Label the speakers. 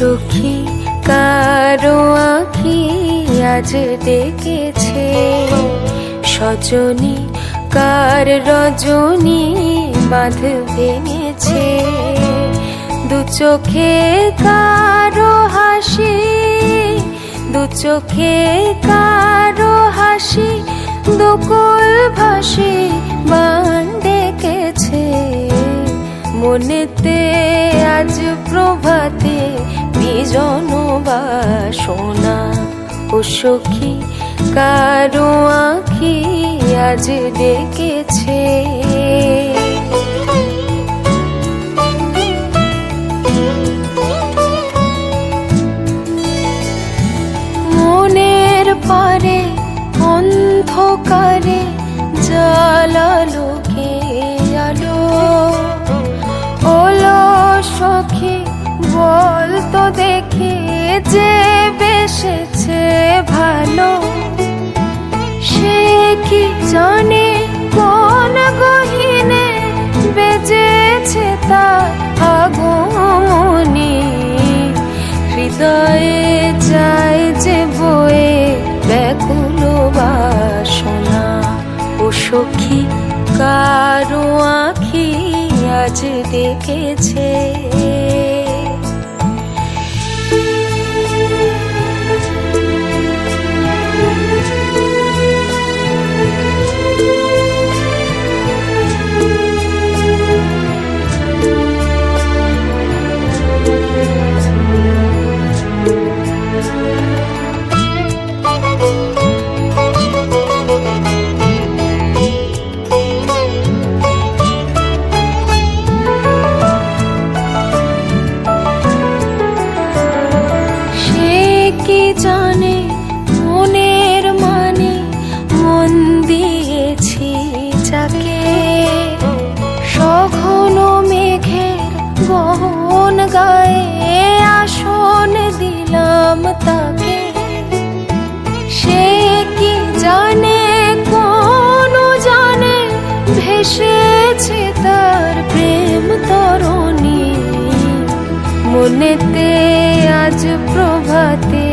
Speaker 1: সখী কারো আঁখি আজ ডেকেছে, সজনী কার রজনী বাঁধ ভেঙেছে। দু চোখে কারো হাসি, দু চোখে কারো হাসি, দুকুল ভাসি বান ডেকেছে। মনেতে আজ প্রভাতে বিজন বাসনা, ও সখী কারো আঁখি আজ ডেকেছে। মনের পারে অন্ধকারে জ্বালালো কে আলো, ওলো সখী বল তো দেখে যে বেসেছে ভালো। সে কি জানে কোন গহীনে বেজেছে তার আগমনী, হৃদয়ে যায় যে বয়ে ব্যাকুল বাসনা। ও সখী কারো আঁখি আজ ডেকেছে। জানে মনের মানে মন দিয়েছি যাকে, সঘন মেঘের গহন গায়ে আসন দিলাম তাকে। সে কি জানে কোন জানে ভেসেছে তার প্রেম তরণী। মনেতে আজ প্রভাতে